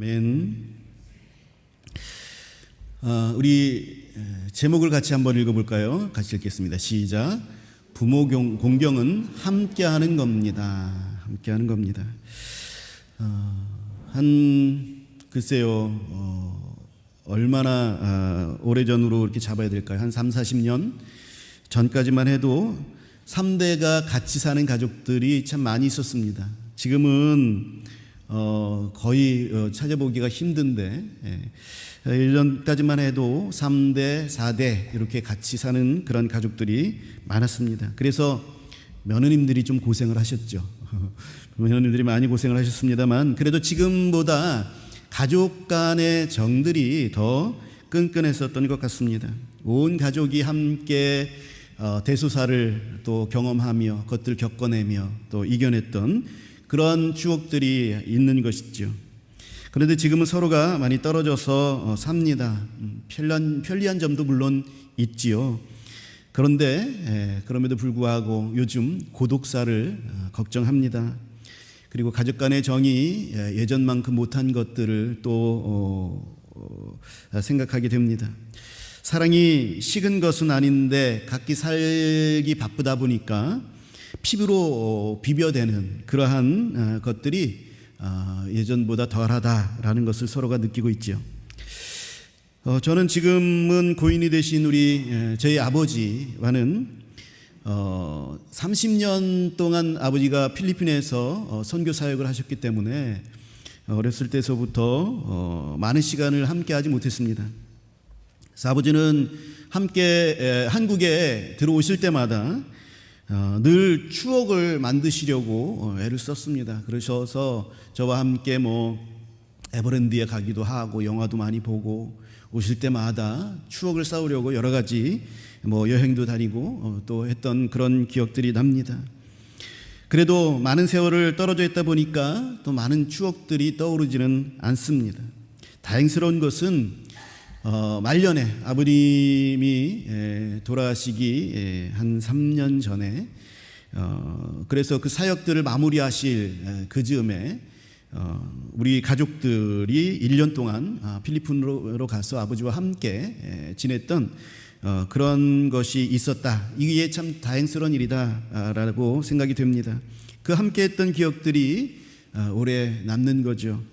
아멘. 우리 제목을 같이 한번 읽어볼까요? 같이 읽겠습니다. 시작. 부모 공경은 함께하는 겁니다. 함께하는 겁니다. 글쎄요, 얼마나 오래전으로 이렇게 잡아야 될까요? 한 3, 40년 전까지만 해도 3대가 같이 사는 가족들이 참 많이 있었습니다. 지금은 거의 찾아보기가 힘든데, 예전까지만 해도 3대, 4대 이렇게 같이 사는 그런 가족들이 많았습니다. 그래서 며느님들이 좀 고생을 하셨죠. 며느님들이 많이 고생을 하셨습니다만, 그래도 지금보다 가족 간의 정들이 더 끈끈했었던 것 같습니다. 온 가족이 함께 대소사를 또 경험하며 그것들 겪어내며 또 이겨냈던 그런 추억들이 있는 것이죠. 그런데 지금은 서로가 많이 떨어져서 삽니다. 편리한 점도 물론 있지요. 그런데 그럼에도 불구하고 요즘 고독사를 걱정합니다. 그리고 가족 간의 정이 예전만큼 못한 것들을 또 생각하게 됩니다. 사랑이 식은 것은 아닌데 각기 살기 바쁘다 보니까 피부로 비벼대는 그러한 것들이 예전보다 덜하다라는 것을 서로가 느끼고 있죠. 저는 지금은 고인이 되신 저희 아버지와는 30년 동안 아버지가 필리핀에서 선교 사역을 하셨기 때문에 어렸을 때서부터 많은 시간을 함께 하지 못했습니다. 그래서 아버지는 함께 한국에 들어오실 때마다 늘 추억을 만드시려고 애를 썼습니다. 그러셔서 저와 함께 에버랜드에 가기도 하고 영화도 많이 보고 오실 때마다 추억을 쌓으려고 여러 가지 여행도 다니고 또 했던 그런 기억들이 납니다. 그래도 많은 세월을 떨어져 있다 보니까 또 많은 추억들이 떠오르지는 않습니다. 다행스러운 것은 말년에 아버님이 돌아가시기 한 3년 전에 그래서 그 사역들을 마무리하실 그 즈음에 우리 가족들이 1년 동안 필리핀으로 가서 아버지와 함께 지냈던 그런 것이 있었다. 이게 참 다행스러운 일이다라고 생각이 됩니다. 그 함께했던 기억들이 오래 남는 거죠.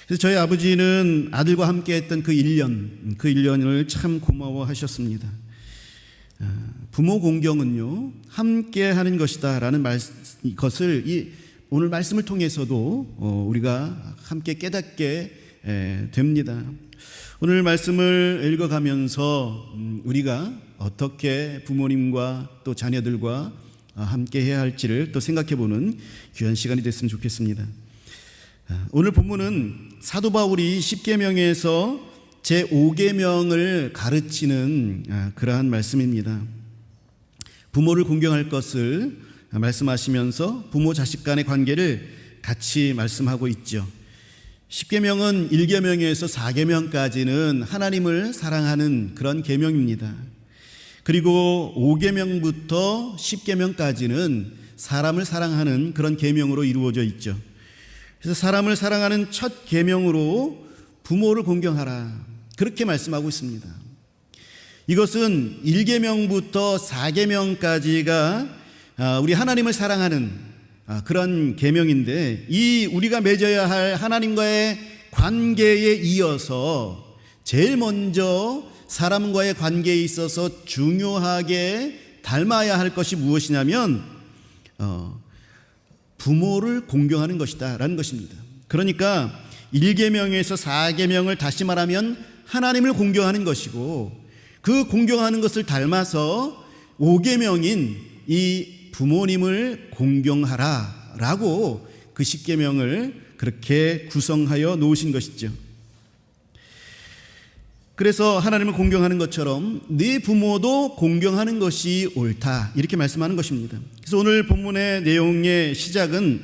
그래서 저희 아버지는 아들과 함께했던 그 1년을 참 고마워하셨습니다. 부모 공경은요 함께하는 것이다라는 것을 오늘 말씀을 통해서도 우리가 함께 깨닫게 됩니다. 오늘 말씀을 읽어가면서 우리가 어떻게 부모님과 또 자녀들과 함께 해야 할지를 또 생각해보는 귀한 시간이 됐으면 좋겠습니다. 오늘 본문은 사도 바울이 10계명에서 제5계명을 가르치는 그러한 말씀입니다. 부모를 공경할 것을 말씀하시면서 부모 자식 간의 관계를 같이 말씀하고 있죠. 10계명은 1계명에서 4계명까지는 하나님을 사랑하는 그런 계명입니다. 그리고 5계명부터 10계명까지는 사람을 사랑하는 그런 계명으로 이루어져 있죠. 그래서 사람을 사랑하는 첫 계명으로 부모를 공경하라 그렇게 말씀하고 있습니다. 이것은 1계명부터 4계명까지가 우리 하나님을 사랑하는 그런 계명인데 이 우리가 맺어야 할 하나님과의 관계에 이어서 제일 먼저 사람과의 관계에 있어서 중요하게 닮아야 할 것이 무엇이냐면 부모를 공경하는 것이다 라는 것입니다. 그러니까 1계명에서 4계명을 다시 말하면 하나님을 공경하는 것이고 그 공경하는 것을 닮아서 5계명인 이 부모님을 공경하라 라고 그 10계명을 그렇게 구성하여 놓으신 것이죠. 그래서 하나님을 공경하는 것처럼 네 부모도 공경하는 것이 옳다 이렇게 말씀하는 것입니다. 그래서 오늘 본문의 내용의 시작은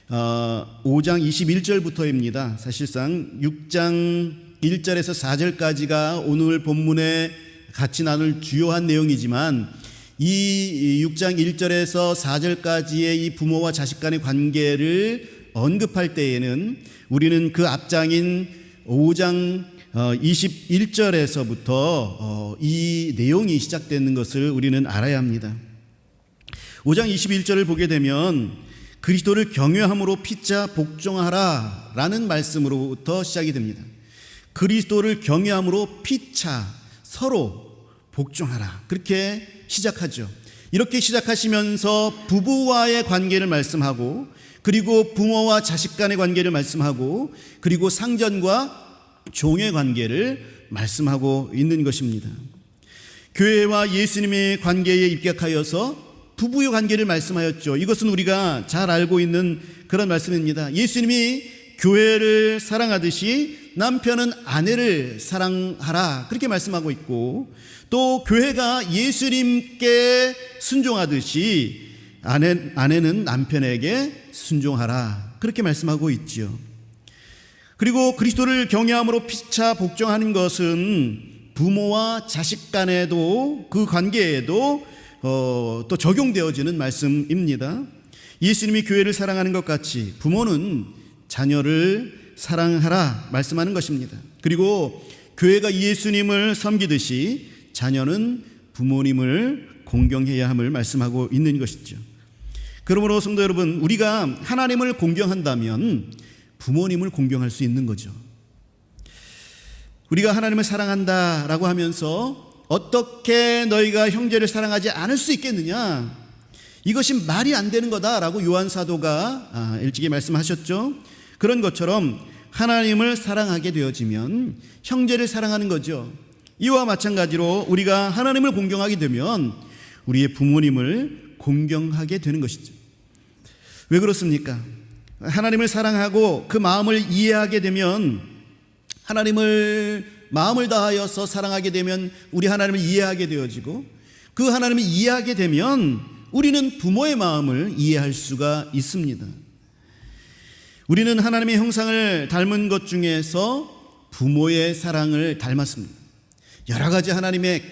5장 21절부터입니다. 사실상 6장 1절에서 4절까지가 오늘 본문에 같이 나눌 주요한 내용이지만 이 6장 1절에서 4절까지의 이 부모와 자식 간의 관계를 언급할 때에는 우리는 그 앞장인 5장 21절에서부터 이 내용이 시작되는 것을 우리는 알아야 합니다. 5장 21절을 보게 되면 그리스도를 경외함으로 피차 복종하라 라는 말씀으로부터 시작이 됩니다. 그리스도를 경외함으로 피차 서로 복종하라, 그렇게 시작하죠. 이렇게 시작하시면서 부부와의 관계를 말씀하고, 그리고 부모와 자식 간의 관계를 말씀하고, 그리고 상전과 종의 관계를 말씀하고 있는 것입니다. 교회와 예수님의 관계에 입각하여서 부부의 관계를 말씀하였죠. 이것은 우리가 잘 알고 있는 그런 말씀입니다. 예수님이 교회를 사랑하듯이 남편은 아내를 사랑하라, 그렇게 말씀하고 있고, 또 교회가 예수님께 순종하듯이 아내는 남편에게 순종하라, 그렇게 말씀하고 있죠. 그리고 그리스도를 경외함으로 피차 복종하는 것은 부모와 자식 간에도, 그 관계에도 또 적용되어지는 말씀입니다. 예수님이 교회를 사랑하는 것 같이 부모는 자녀를 사랑하라 말씀하는 것입니다. 그리고 교회가 예수님을 섬기듯이 자녀는 부모님을 공경해야 함을 말씀하고 있는 것이죠. 그러므로 성도 여러분, 우리가 하나님을 공경한다면 부모님을 공경할 수 있는 거죠. 우리가 하나님을 사랑한다라고 하면서 어떻게 너희가 형제를 사랑하지 않을 수 있겠느냐, 이것이 말이 안 되는 거다라고 요한 사도가 일찍이 말씀하셨죠. 그런 것처럼 하나님을 사랑하게 되어지면 형제를 사랑하는 거죠. 이와 마찬가지로 우리가 하나님을 공경하게 되면 우리의 부모님을 공경하게 되는 것이죠. 왜 그렇습니까? 하나님을 사랑하고 그 마음을 이해하게 되면, 하나님을 마음을 다하여서 사랑하게 되면 우리 하나님을 이해하게 되어지고, 그 하나님을 이해하게 되면 우리는 부모의 마음을 이해할 수가 있습니다. 우리는 하나님의 형상을 닮은 것 중에서 부모의 사랑을 닮았습니다. 여러 가지 하나님의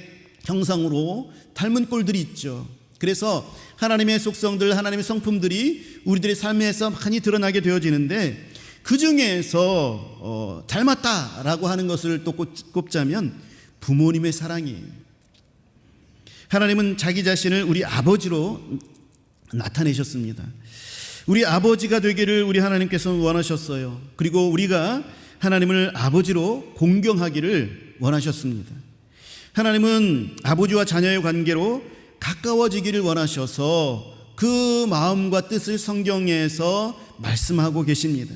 형상으로 닮은 꼴들이 있죠. 그래서 하나님의 속성들, 하나님의 성품들이 우리들의 삶에서 많이 드러나게 되어지는데, 그 중에서 닮았다라고 하는 것을 또 꼽자면 부모님의 사랑이에요. 하나님은 자기 자신을 우리 아버지로 나타내셨습니다. 우리 아버지가 되기를 우리 하나님께서는 원하셨어요. 그리고 우리가 하나님을 아버지로 공경하기를 원하셨습니다. 하나님은 아버지와 자녀의 관계로 가까워지기를 원하셔서 그 마음과 뜻을 성경에서 말씀하고 계십니다.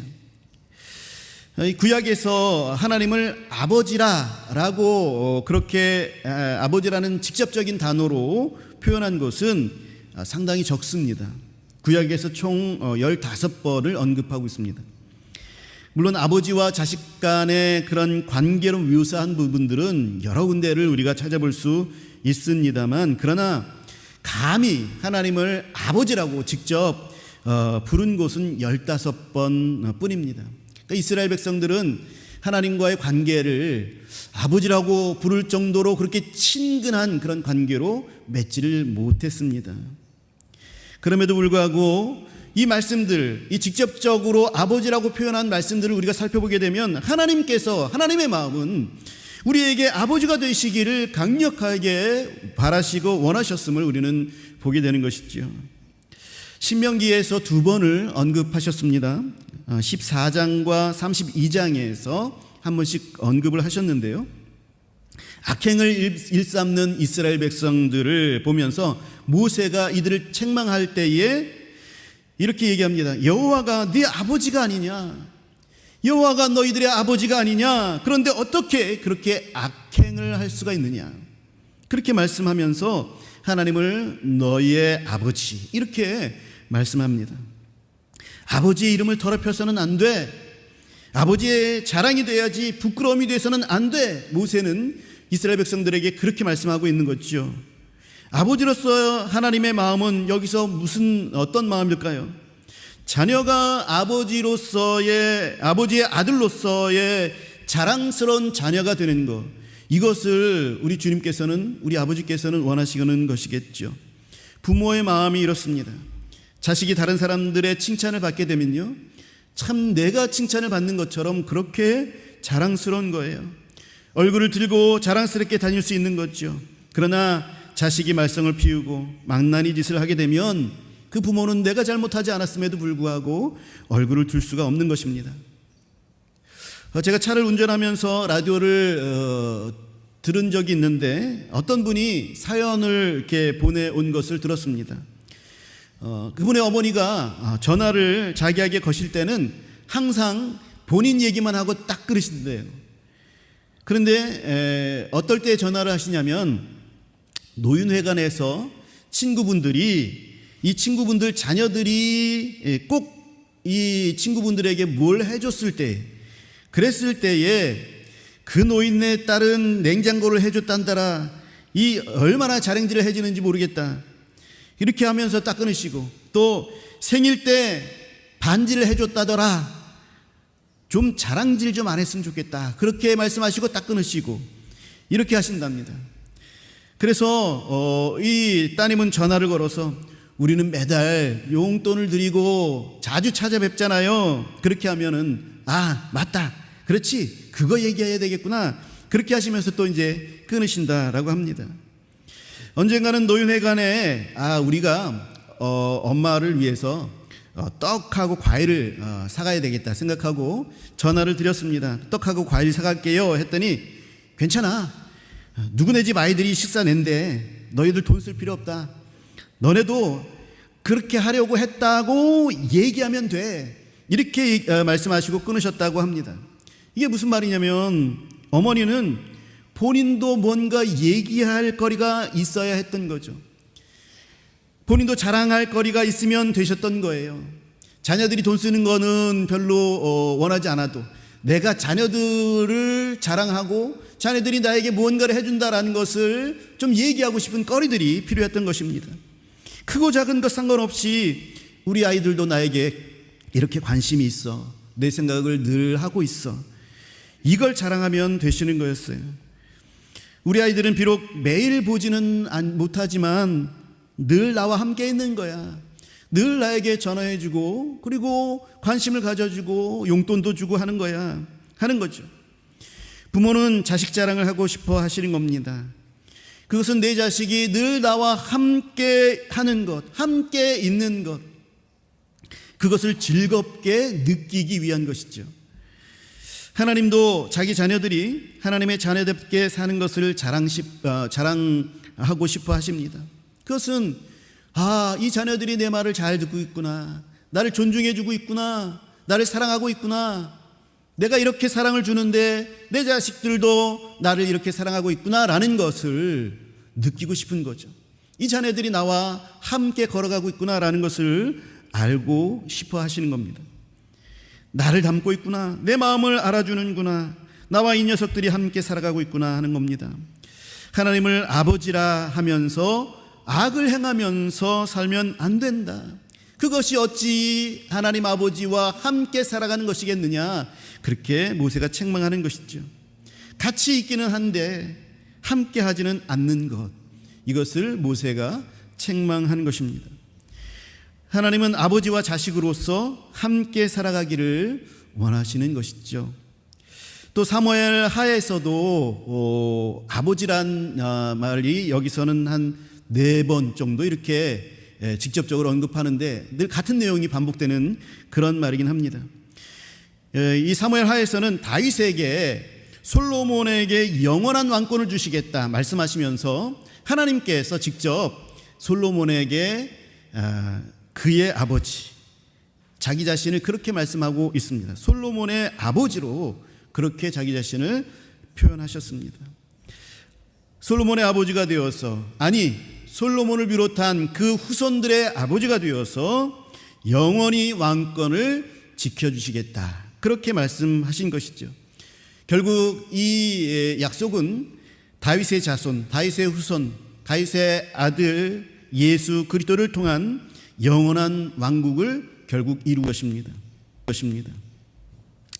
구약에서 하나님을 아버지라고 그렇게 아버지라는 직접적인 단어로 표현한 것은 상당히 적습니다. 구약에서 총 15번을 언급하고 있습니다. 물론 아버지와 자식 간의 그런 관계로 묘사한 부분들은 여러 군데를 우리가 찾아볼 수 있습니다만, 그러나 감히 하나님을 아버지라고 직접 부른 곳은 15번 뿐입니다. 그러니까 이스라엘 백성들은 하나님과의 관계를 아버지라고 부를 정도로 그렇게 친근한 그런 관계로 맺지를 못했습니다. 그럼에도 불구하고 이 말씀들, 이 직접적으로 아버지라고 표현한 말씀들을 우리가 살펴보게 되면 하나님께서, 하나님의 마음은 우리에게 아버지가 되시기를 강력하게 바라시고 원하셨음을 우리는 보게 되는 것이죠. 신명기에서 2번을 언급하셨습니다. 14장과 32장에서 한 번씩 언급을 하셨는데요, 악행을 일삼는 이스라엘 백성들을 보면서 모세가 이들을 책망할 때에 이렇게 얘기합니다. 여호와가 네 아버지가 아니냐, 여호와가 너희들의 아버지가 아니냐, 그런데 어떻게 그렇게 악행을 할 수가 있느냐, 그렇게 말씀하면서 하나님을 너희의 아버지 이렇게 말씀합니다. 아버지의 이름을 더럽혀서는 안 돼, 아버지의 자랑이 돼야지 부끄러움이 돼서는 안 돼. 모세는 이스라엘 백성들에게 그렇게 말씀하고 있는 거죠. 아버지로서 하나님의 마음은 여기서 어떤 마음일까요? 자녀가 아버지의 아들로서의 자랑스러운 자녀가 되는 것, 이것을 우리 주님께서는, 우리 아버지께서는 원하시는 것이겠죠. 부모의 마음이 이렇습니다. 자식이 다른 사람들의 칭찬을 받게 되면요, 참 내가 칭찬을 받는 것처럼 그렇게 자랑스러운 거예요. 얼굴을 들고 자랑스럽게 다닐 수 있는 거죠. 그러나 자식이 말썽을 피우고 망나니 짓을 하게 되면 그 부모는 내가 잘못하지 않았음에도 불구하고 얼굴을 들 수가 없는 것입니다. 제가 차를 운전하면서 라디오를 들은 적이 있는데 어떤 분이 사연을 이렇게 보내온 것을 들었습니다. 그분의 어머니가 전화를 자기에게 거실 때는 항상 본인 얘기만 하고 딱 그러신대요. 그런데 어떨 때 전화를 하시냐면 노인회관에서 친구분들이 이 친구분들 자녀들이 꼭 이 친구분들에게 뭘 해줬을 때, 그랬을 때에 그 노인네 딸은 냉장고를 해줬단다라, 이 얼마나 자랑질을 해주는지 모르겠다, 이렇게 하면서 딱 끊으시고, 또 생일 때 반지를 해줬다더라, 좀 자랑질 좀 안 했으면 좋겠다, 그렇게 말씀하시고 딱 끊으시고 이렇게 하신답니다. 그래서 이 따님은 전화를 걸어서 우리는 매달 용돈을 드리고 자주 찾아뵙잖아요. 그렇게 하면은 맞다, 그렇지, 그거 얘기해야 되겠구나, 그렇게 하시면서 또 이제 끊으신다라고 합니다. 언젠가는 노인회관에 우리가 엄마를 위해서 떡하고 과일을 사가야 되겠다 생각하고 전화를 드렸습니다. 떡하고 과일 사갈게요 했더니 괜찮아, 누구네 집 아이들이 식사 낸대, 너희들 돈 쓸 필요 없다, 너네도 그렇게 하려고 했다고 얘기하면 돼, 이렇게 말씀하시고 끊으셨다고 합니다. 이게 무슨 말이냐면 어머니는 본인도 뭔가 얘기할 거리가 있어야 했던 거죠. 본인도 자랑할 거리가 있으면 되셨던 거예요. 자녀들이 돈 쓰는 거는 별로 원하지 않아도 내가 자녀들을 자랑하고 자녀들이 나에게 무언가를 해준다라는 것을 좀 얘기하고 싶은 거리들이 필요했던 것입니다. 크고 작은 것 상관없이 우리 아이들도 나에게 이렇게 관심이 있어, 내 생각을 늘 하고 있어, 이걸 자랑하면 되시는 거였어요. 우리 아이들은 비록 매일 보지는 못하지만 늘 나와 함께 있는 거야. 늘 나에게 전화해주고 그리고 관심을 가져주고 용돈도 주고 하는 거야, 하는 거죠. 부모는 자식 자랑을 하고 싶어 하시는 겁니다. 그것은 내 자식이 늘 나와 함께 하는 것, 함께 있는 것, 그것을 즐겁게 느끼기 위한 것이죠. 하나님도 자기 자녀들이 하나님의 자녀답게 사는 것을 자랑하고 싶어 하십니다. 그것은 이 자녀들이 내 말을 잘 듣고 있구나, 나를 존중해 주고 있구나, 나를 사랑하고 있구나, 내가 이렇게 사랑을 주는데 내 자식들도 나를 이렇게 사랑하고 있구나라는 것을 느끼고 싶은 거죠. 이 자녀들이 나와 함께 걸어가고 있구나라는 것을 알고 싶어 하시는 겁니다. 나를 닮고 있구나, 내 마음을 알아주는구나, 나와 이 녀석들이 함께 살아가고 있구나 하는 겁니다. 하나님을 아버지라 하면서 악을 행하면서 살면 안 된다. 그것이 어찌 하나님 아버지와 함께 살아가는 것이겠느냐, 그렇게 모세가 책망하는 것이죠. 같이 있기는 한데 함께 하지는 않는 것, 이것을 모세가 책망하는 것입니다. 하나님은 아버지와 자식으로서 함께 살아가기를 원하시는 것이죠. 또 사무엘 하에서도 아버지란 말이 여기서는 한 4번 정도 이렇게 직접적으로 언급하는데 늘 같은 내용이 반복되는 그런 말이긴 합니다. 이 사무엘 하에서는 다윗에게 솔로몬에게 영원한 왕권을 주시겠다 말씀하시면서 하나님께서 직접 솔로몬에게 그의 아버지, 자기 자신을 그렇게 말씀하고 있습니다. 솔로몬의 아버지로 그렇게 자기 자신을 표현하셨습니다. 솔로몬의 아버지가 되어서, 솔로몬을 비롯한 그 후손들의 아버지가 되어서 영원히 왕권을 지켜주시겠다, 그렇게 말씀하신 것이죠. 결국 이 약속은 다윗의 자손, 다윗의 후손, 다윗의 아들 예수 그리스도를 통한 영원한 왕국을 결국 이룬 것입니다.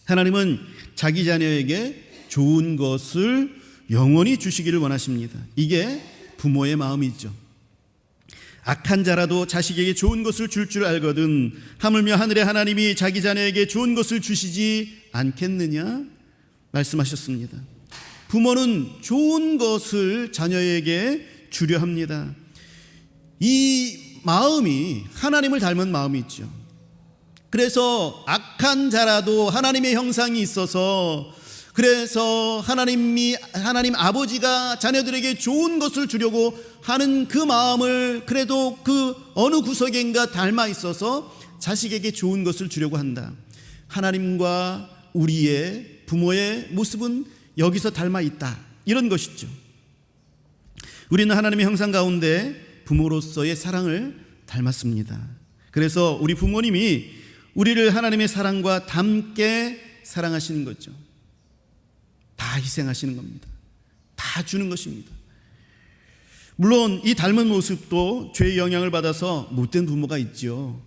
하나님은 자기 자녀에게 좋은 것을 영원히 주시기를 원하십니다. 이게 부모의 마음이죠. 악한 자라도 자식에게 좋은 것을 줄 줄 알거든 하물며 하늘의 하나님이 자기 자녀에게 좋은 것을 주시지 않겠느냐 말씀하셨습니다. 부모는 좋은 것을 자녀에게 주려 합니다. 이 마음이 하나님을 닮은 마음이 있죠. 그래서 악한 자라도 하나님의 형상이 있어서, 그래서 하나님 아버지가 자녀들에게 좋은 것을 주려고 하는 그 마음을 그래도 그 어느 구석인가 닮아 있어서 자식에게 좋은 것을 주려고 한다. 하나님과 우리의 부모의 모습은 여기서 닮아 있다, 이런 것이죠. 우리는 하나님의 형상 가운데 부모로서의 사랑을 닮았습니다. 그래서 우리 부모님이 우리를 하나님의 사랑과 닮게 사랑하시는 거죠. 다 희생하시는 겁니다. 다 주는 것입니다. 물론 이 닮은 모습도 죄의 영향을 받아서 못된 부모가 있죠.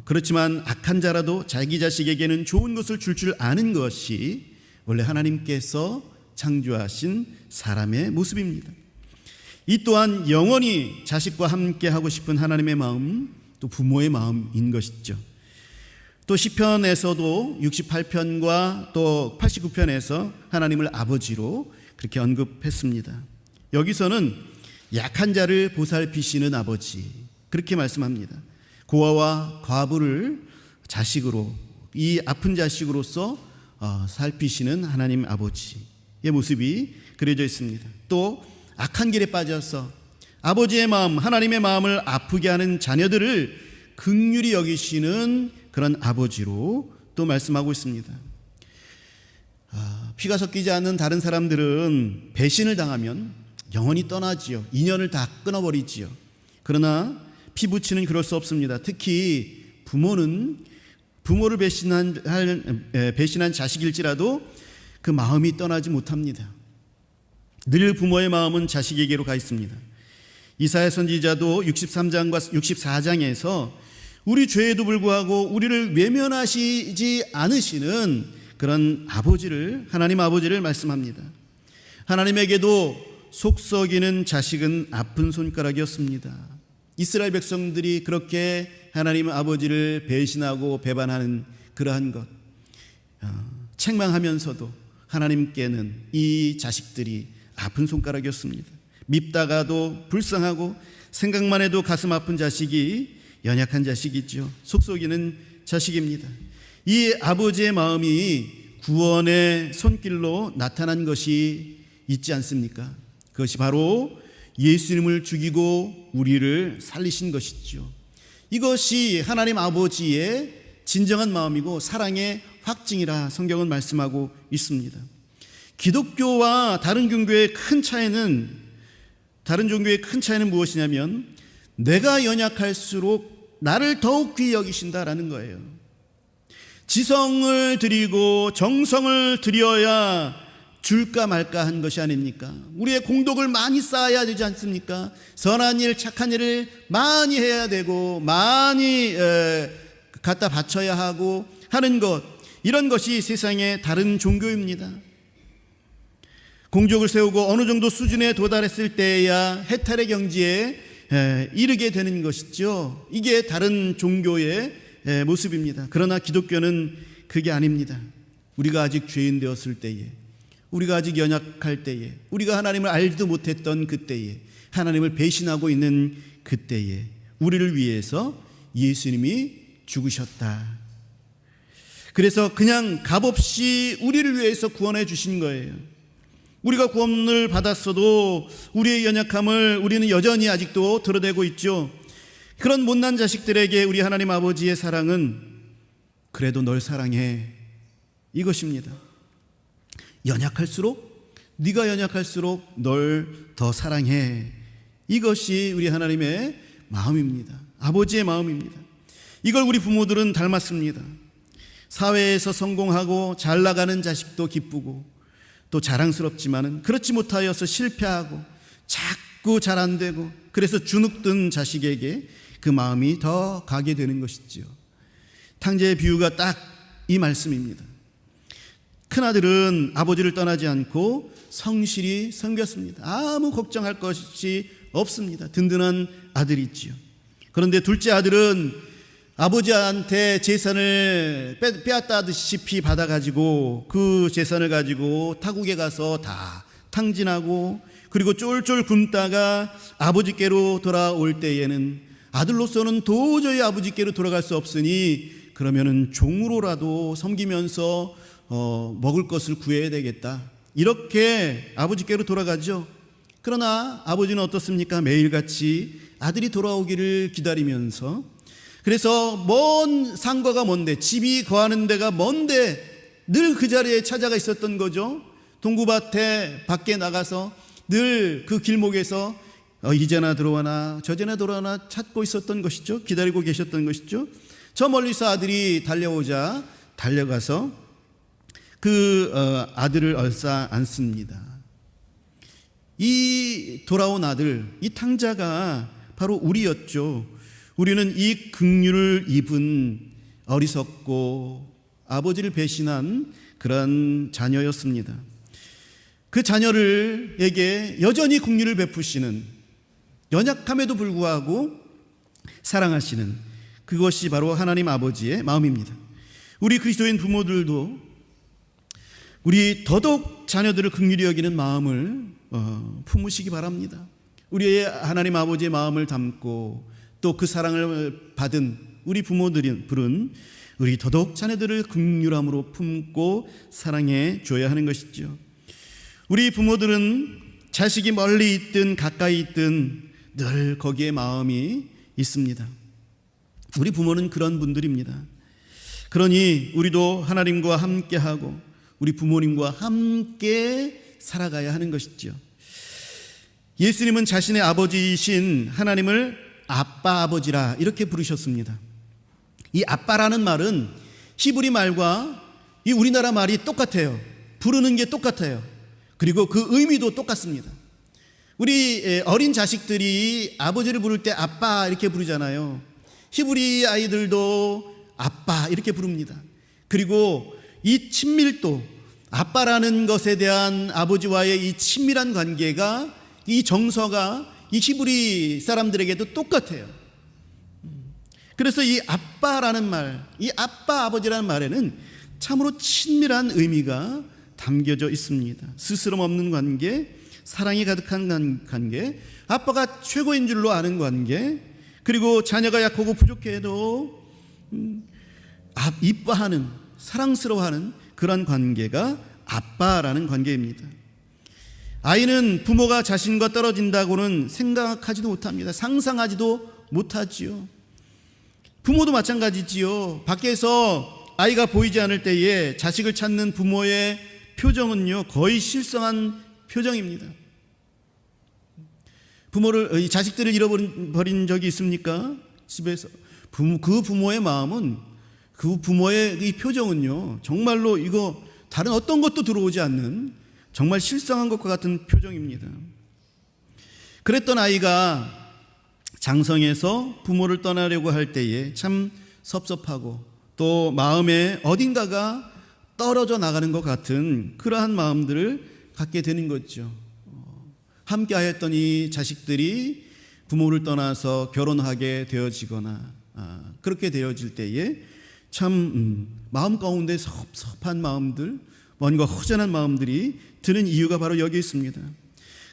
그렇지만 악한 자라도 자기 자식에게는 좋은 것을 줄 아는 것이 원래 하나님께서 창조하신 사람의 모습입니다. 이 또한 영원히 자식과 함께 하고 싶은 하나님의 마음, 또 부모의 마음인 것이죠. 또 시편에서도 68편과 또 89편에서 하나님을 아버지로 그렇게 언급했습니다. 여기서는 약한 자를 보살피시는 아버지, 그렇게 말씀합니다. 고아와 과부를 자식으로, 이 아픈 자식으로서 살피시는 하나님 아버지의 모습이 그려져 있습니다. 또 악한 길에 빠져서 아버지의 마음, 하나님의 마음을 아프게 하는 자녀들을 긍휼히 여기시는 그런 아버지로 또 말씀하고 있습니다. 피가 섞이지 않는 다른 사람들은 배신을 당하면 영원히 떠나지요. 인연을 다 끊어버리지요. 그러나 피부치는 그럴 수 없습니다. 특히 부모는 부모를 배신한 자식일지라도 그 마음이 떠나지 못합니다. 늘 부모의 마음은 자식에게로 가 있습니다. 이사야 선지자도 63장과 64장에서 우리 죄에도 불구하고 우리를 외면하시지 않으시는 그런 아버지를, 하나님 아버지를 말씀합니다. 하나님에게도 속썩이는 자식은 아픈 손가락이었습니다. 이스라엘 백성들이 그렇게 하나님 아버지를 배신하고 배반하는 그러한 것, 책망하면서도 하나님께는 이 자식들이 아픈 손가락이었습니다. 밉다가도 불쌍하고 생각만 해도 가슴 아픈 자식이 연약한 자식이죠. 속속이는 자식입니다. 이 아버지의 마음이 구원의 손길로 나타난 것이 있지 않습니까? 그것이 바로 예수님을 죽이고 우리를 살리신 것이죠. 이것이 하나님 아버지의 진정한 마음이고 사랑의 확증이라 성경은 말씀하고 있습니다. 기독교와 다른 종교의 큰 차이는 무엇이냐면 내가 연약할수록 나를 더욱 귀히 여기신다라는 거예요. 지성을 드리고 정성을 들여야 줄까 말까 한 것이 아닙니까? 우리의 공덕을 많이 쌓아야 되지 않습니까? 선한 일, 착한 일을 많이 해야 되고 많이 갖다 바쳐야 하고 하는 것, 이런 것이 세상의 다른 종교입니다. 공적을 세우고 어느 정도 수준에 도달했을 때야 해탈의 경지에 이르게 되는 것이죠. 이게 다른 종교의 모습입니다. 그러나 기독교는 그게 아닙니다. 우리가 아직 죄인 되었을 때에, 우리가 아직 연약할 때에, 우리가 하나님을 알지도 못했던 그때에, 하나님을 배신하고 있는 그때에 우리를 위해서 예수님이 죽으셨다. 그래서 그냥 값없이 우리를 위해서 구원해 주신 거예요. 우리가 구원을 받았어도 우리의 연약함을 우리는 여전히 아직도 드러내고 있죠. 그런 못난 자식들에게 우리 하나님 아버지의 사랑은 그래도 널 사랑해, 이것입니다. 네가 연약할수록 널 더 사랑해, 이것이 우리 하나님의 마음입니다. 아버지의 마음입니다. 이걸 우리 부모들은 닮았습니다. 사회에서 성공하고 잘 나가는 자식도 기쁘고 또 자랑스럽지만은 그렇지 못하여서 실패하고 자꾸 잘 안 되고, 그래서 주눅든 자식에게 그 마음이 더 가게 되는 것이죠. 탕자의 비유가 딱 이 말씀입니다. 큰아들은 아버지를 떠나지 않고 성실히 섬겼습니다. 아무 걱정할 것이 없습니다. 든든한 아들이 있지요. 그런데 둘째 아들은 아버지한테 재산을 빼앗다시피 받아가지고 그 재산을 가지고 타국에 가서 다 탕진하고 그리고 쫄쫄 굶다가 아버지께로 돌아올 때에는 아들로서는 도저히 아버지께로 돌아갈 수 없으니 그러면은 종으로라도 섬기면서 먹을 것을 구해야 되겠다. 이렇게 아버지께로 돌아가죠. 그러나 아버지는 어떻습니까? 매일같이 아들이 돌아오기를 기다리면서, 그래서 먼 상거가 먼데, 집이 거하는 데가 먼데 늘 그 자리에 찾아가 있었던 거죠. 동구밭에 밖에 나가서 늘 그 길목에서 이제나 들어와나 저제나 들어와나 찾고 있었던 것이죠. 기다리고 계셨던 것이죠. 저 멀리서 아들이 달려오자 달려가서 그 아들을 얼싸 안습니다. 이 돌아온 아들, 이 탕자가 바로 우리였죠. 우리는 이 긍휼을 입은 어리석고 아버지를 배신한 그런 자녀였습니다. 그 자녀를에게 여전히 긍휼을 베푸시는, 연약함에도 불구하고 사랑하시는, 그것이 바로 하나님 아버지의 마음입니다. 우리 그리스도인 부모들도 우리 더더욱 자녀들을 긍휼히 여기는 마음을 품으시기 바랍니다. 우리의 하나님 아버지의 마음을 담고 또 그 사랑을 받은 우리 부모들은 우리 더더욱 자녀들을 긍휼함으로 품고 사랑해 줘야 하는 것이죠. 우리 부모들은 자식이 멀리 있든 가까이 있든 늘 거기에 마음이 있습니다. 우리 부모는 그런 분들입니다. 그러니 우리도 하나님과 함께하고 우리 부모님과 함께 살아가야 하는 것이죠. 예수님은 자신의 아버지이신 하나님을 아빠 아버지라 이렇게 부르셨습니다. 이 아빠라는 말은 히브리 말과 이 우리나라 말이 똑같아요. 부르는 게 똑같아요. 그리고 그 의미도 똑같습니다. 우리 어린 자식들이 아버지를 부를 때 아빠 이렇게 부르잖아요. 히브리 아이들도 아빠 이렇게 부릅니다. 그리고 이 친밀도, 아빠라는 것에 대한 아버지와의 이 친밀한 관계가, 이 정서가 이 히브리 사람들에게도 똑같아요. 그래서 이 아빠라는 말, 이 아빠 아버지라는 말에는 참으로 친밀한 의미가 담겨져 있습니다. 스스럼 없는 관계, 사랑이 가득한 관계, 아빠가 최고인 줄로 아는 관계, 그리고 자녀가 약하고 부족해도 이뻐하는, 사랑스러워하는 그런 관계가 아빠라는 관계입니다. 아이는 부모가 자신과 떨어진다고는 생각하지도 못합니다. 상상하지도 못하지요. 부모도 마찬가지지요. 밖에서 아이가 보이지 않을 때에 자식을 찾는 부모의 표정은요, 거의 실성한 표정입니다. 이 자식들을 잃어버린 적이 있습니까? 집에서. 그 부모의 마음은, 그 부모의 이 표정은요, 정말로 이거 다른 어떤 것도 들어오지 않는 정말 실성한 것과 같은 표정입니다. 그랬던 아이가 장성해서 부모를 떠나려고 할 때에 참 섭섭하고 또 마음에 어딘가가 떨어져 나가는 것 같은 그러한 마음들을 갖게 되는 거죠. 함께 하였던 이 자식들이 부모를 떠나서 결혼하게 되어지거나 그렇게 되어질 때에 참 마음 가운데 섭섭한 마음들, 뭔가 허전한 마음들이 드는 이유가 바로 여기 있습니다.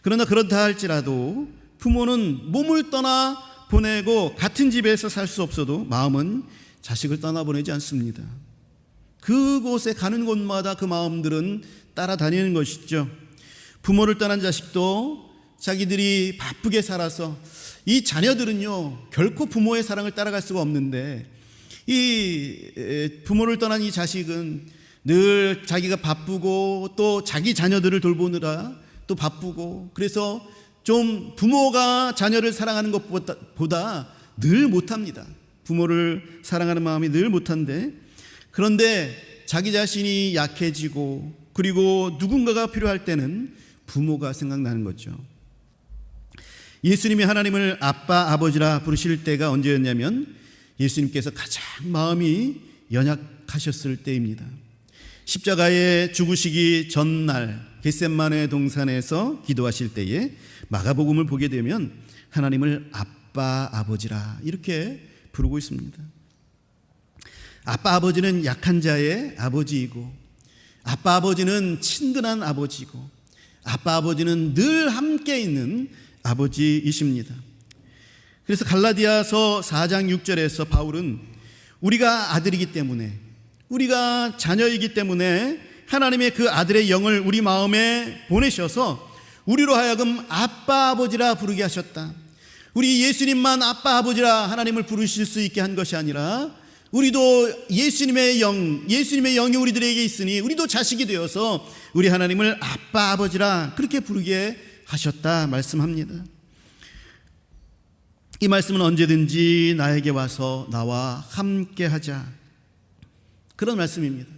그러나 그렇다 할지라도 부모는 몸을 떠나 보내고 같은 집에서 살 수 없어도 마음은 자식을 떠나보내지 않습니다. 그곳에 가는 곳마다 그 마음들은 따라다니는 것이죠. 부모를 떠난 자식도 자기들이 바쁘게 살아서, 이 자녀들은요 결코 부모의 사랑을 따라갈 수가 없는데, 이 부모를 떠난 이 자식은 늘 자기가 바쁘고 또 자기 자녀들을 돌보느라 또 바쁘고, 그래서 좀 부모가 자녀를 사랑하는 것보다 늘 못합니다. 부모를 사랑하는 마음이 늘 못한데, 그런데 자기 자신이 약해지고 그리고 누군가가 필요할 때는 부모가 생각나는 거죠. 예수님이 하나님을 아빠 아버지라 부르실 때가 언제였냐면 예수님께서 가장 마음이 연약하셨을 때입니다. 십자가에 죽으시기 전날 겟세마네 동산에서 기도하실 때에 마가복음을 보게 되면 하나님을 아빠 아빠 아버지라 이렇게 부르고 있습니다. 아빠 아버지는 약한 자의 아버지이고, 아빠 아버지는 친근한 아버지이고, 아빠 아버지는 늘 함께 있는 아버지이십니다. 그래서 갈라디아서 4장 6절에서 바울은 우리가 아들이기 때문에, 우리가 자녀이기 때문에 하나님의 그 아들의 영을 우리 마음에 보내셔서 우리로 하여금 아빠 아버지라 부르게 하셨다. 우리 예수님만 아빠 아버지라 하나님을 부르실 수 있게 한 것이 아니라 우리도 예수님의 영이 우리들에게 있으니 우리도 자식이 되어서 우리 하나님을 아빠 아버지라 그렇게 부르게 하셨다 말씀합니다. 이 말씀은 언제든지 나에게 와서 나와 함께 하자, 그런 말씀입니다.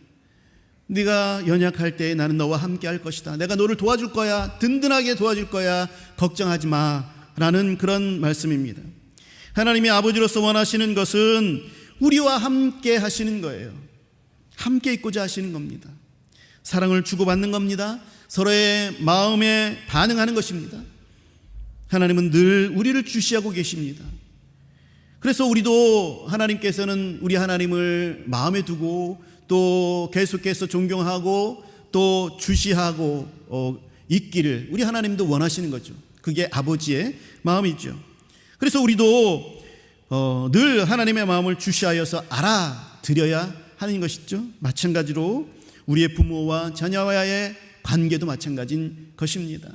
네가 연약할 때 나는 너와 함께 할 것이다. 내가 너를 도와줄 거야. 든든하게 도와줄 거야. 걱정하지 마. 라는 그런 말씀입니다. 하나님이 아버지로서 원하시는 것은 우리와 함께 하시는 거예요. 함께 있고자 하시는 겁니다. 사랑을 주고받는 겁니다. 서로의 마음에 반응하는 것입니다. 하나님은 늘 우리를 주시하고 계십니다. 그래서 우리도 하나님께서는 우리 하나님을 마음에 두고 또 계속해서 존경하고 또 주시하고 있기를 우리 하나님도 원하시는 거죠. 그게 아버지의 마음이죠. 그래서 우리도 늘 하나님의 마음을 주시하여서 알아드려야 하는 것이죠. 마찬가지로 우리의 부모와 자녀와의 관계도 마찬가지인 것입니다.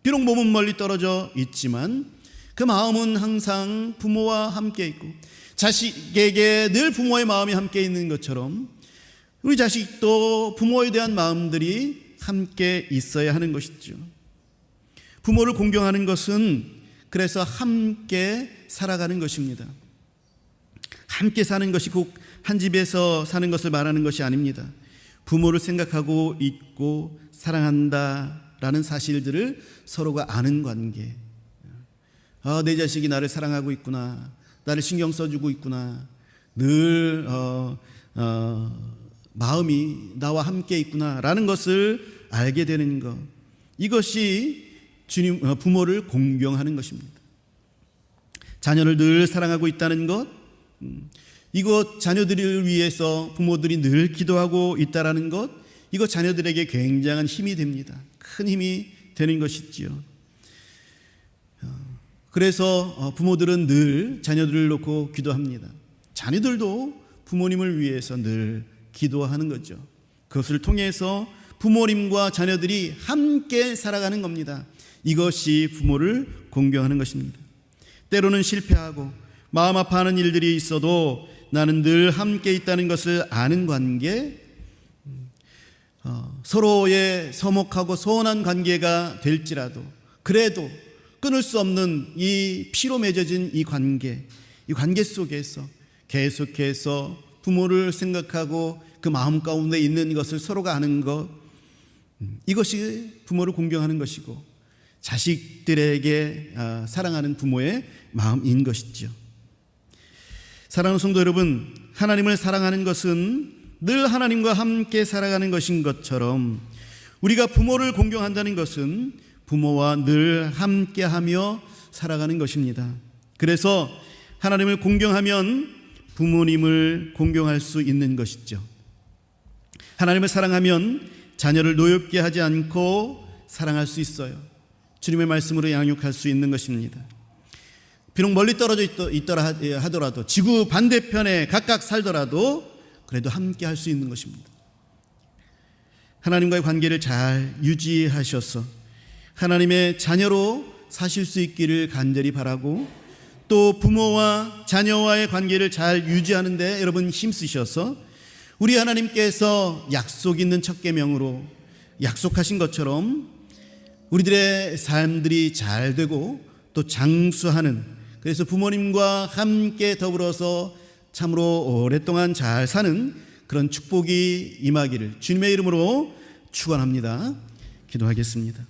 비록 몸은 멀리 떨어져 있지만 그 마음은 항상 부모와 함께 있고, 자식에게 늘 부모의 마음이 함께 있는 것처럼 우리 자식도 부모에 대한 마음들이 함께 있어야 하는 것이죠. 부모를 공경하는 것은 그래서 함께 살아가는 것입니다. 함께 사는 것이 꼭 한 집에서 사는 것을 말하는 것이 아닙니다. 부모를 생각하고 있고 사랑한다라는 사실들을 서로가 아는 관계. 내 자식이 나를 사랑하고 있구나, 나를 신경 써주고 있구나, 늘 마음이 나와 함께 있구나라는 것을 알게 되는 것, 이것이 주님 부모를 공경하는 것입니다. 자녀를 늘 사랑하고 있다는 것, 이것 자녀들을 위해서 부모들이 늘 기도하고 있다라는 것, 이거 자녀들에게 굉장한 힘이 됩니다. 큰 힘이 되는 것이지요. 그래서 부모들은 늘 자녀들을 놓고 기도합니다. 자녀들도 부모님을 위해서 늘 기도하는 거죠. 그것을 통해서 부모님과 자녀들이 함께 살아가는 겁니다. 이것이 부모를 공경하는 것입니다. 때로는 실패하고 마음 아파하는 일들이 있어도 나는 늘 함께 있다는 것을 아는 관계, 서로의 서먹하고 소원한 관계가 될지라도 그래도 끊을 수 없는 이 피로 맺어진 이 관계 속에서 계속해서 부모를 생각하고 그 마음 가운데 있는 것을 서로가 아는 것, 이것이 부모를 공경하는 것이고 자식들에게 사랑하는 부모의 마음인 것이죠. 사랑하는 성도 여러분, 하나님을 사랑하는 것은 늘 하나님과 함께 살아가는 것인 것처럼 우리가 부모를 공경한다는 것은 부모와 늘 함께하며 살아가는 것입니다. 그래서 하나님을 공경하면 부모님을 공경할 수 있는 것이죠. 하나님을 사랑하면 자녀를 노엽게 하지 않고 사랑할 수 있어요. 주님의 말씀으로 양육할 수 있는 것입니다. 비록 멀리 떨어져 있더라 하더라도, 지구 반대편에 각각 살더라도 그래도 함께 할 수 있는 것입니다. 하나님과의 관계를 잘 유지하셔서 하나님의 자녀로 사실 수 있기를 간절히 바라고, 또 부모와 자녀와의 관계를 잘 유지하는 데 여러분 힘쓰셔서 우리 하나님께서 약속 있는 첫 계명으로 약속하신 것처럼 우리들의 삶들이 잘 되고 또 장수하는, 그래서 부모님과 함께 더불어서 참으로 오랫동안 잘 사는 그런 축복이 임하기를 주님의 이름으로 축원합니다. 기도하겠습니다.